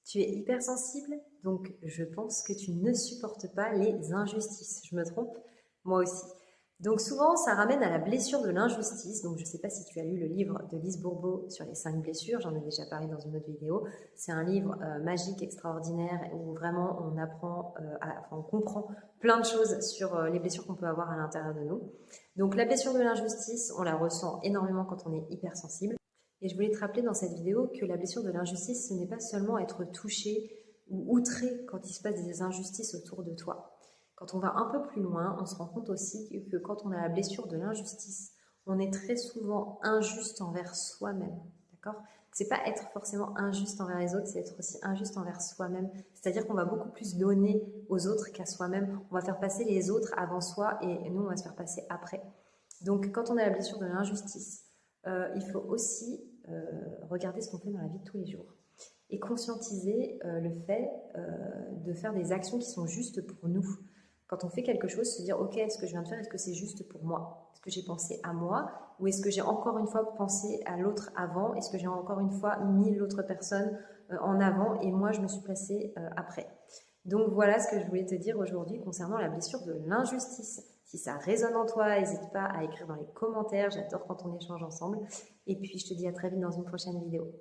Tu es hypersensible, donc je pense que tu ne supportes pas les injustices. Je me trompe? Moi aussi. Donc souvent, ça ramène à la blessure de l'injustice. Donc je ne sais pas si tu as lu le livre de Lise Bourbeau sur les 5 blessures, j'en ai déjà parlé dans une autre vidéo. C'est un livre magique, extraordinaire, où vraiment on apprend, on comprend plein de choses sur les blessures qu'on peut avoir à l'intérieur de nous. Donc la blessure de l'injustice, on la ressent énormément quand on est hypersensible. Et je voulais te rappeler dans cette vidéo que la blessure de l'injustice, ce n'est pas seulement être touché ou outré quand il se passe des injustices autour de toi. Quand on va un peu plus loin, on se rend compte aussi que quand on a la blessure de l'injustice, on est très souvent injuste envers soi-même. D'accord ? C'est pas être forcément injuste envers les autres, c'est être aussi injuste envers soi-même. C'est-à-dire qu'on va beaucoup plus donner aux autres qu'à soi-même. On va faire passer les autres avant soi et nous, on va se faire passer après. Donc, quand on a la blessure de l'injustice, il faut aussi regarder ce qu'on fait dans la vie de tous les jours et conscientiser le fait de faire des actions qui sont justes pour nous. Quand on fait quelque chose, se dire ok, est-ce que je viens de faire, est-ce que c'est juste pour moi? Est-ce que j'ai pensé à moi ou est-ce que j'ai encore une fois pensé à l'autre avant? Est-ce que j'ai encore une fois mis l'autre personne en avant et moi je me suis placée après? Donc voilà ce que je voulais te dire aujourd'hui concernant la blessure de l'injustice. Si ça résonne en toi, n'hésite pas à écrire dans les commentaires, j'adore quand on échange ensemble. Et puis je te dis à très vite dans une prochaine vidéo.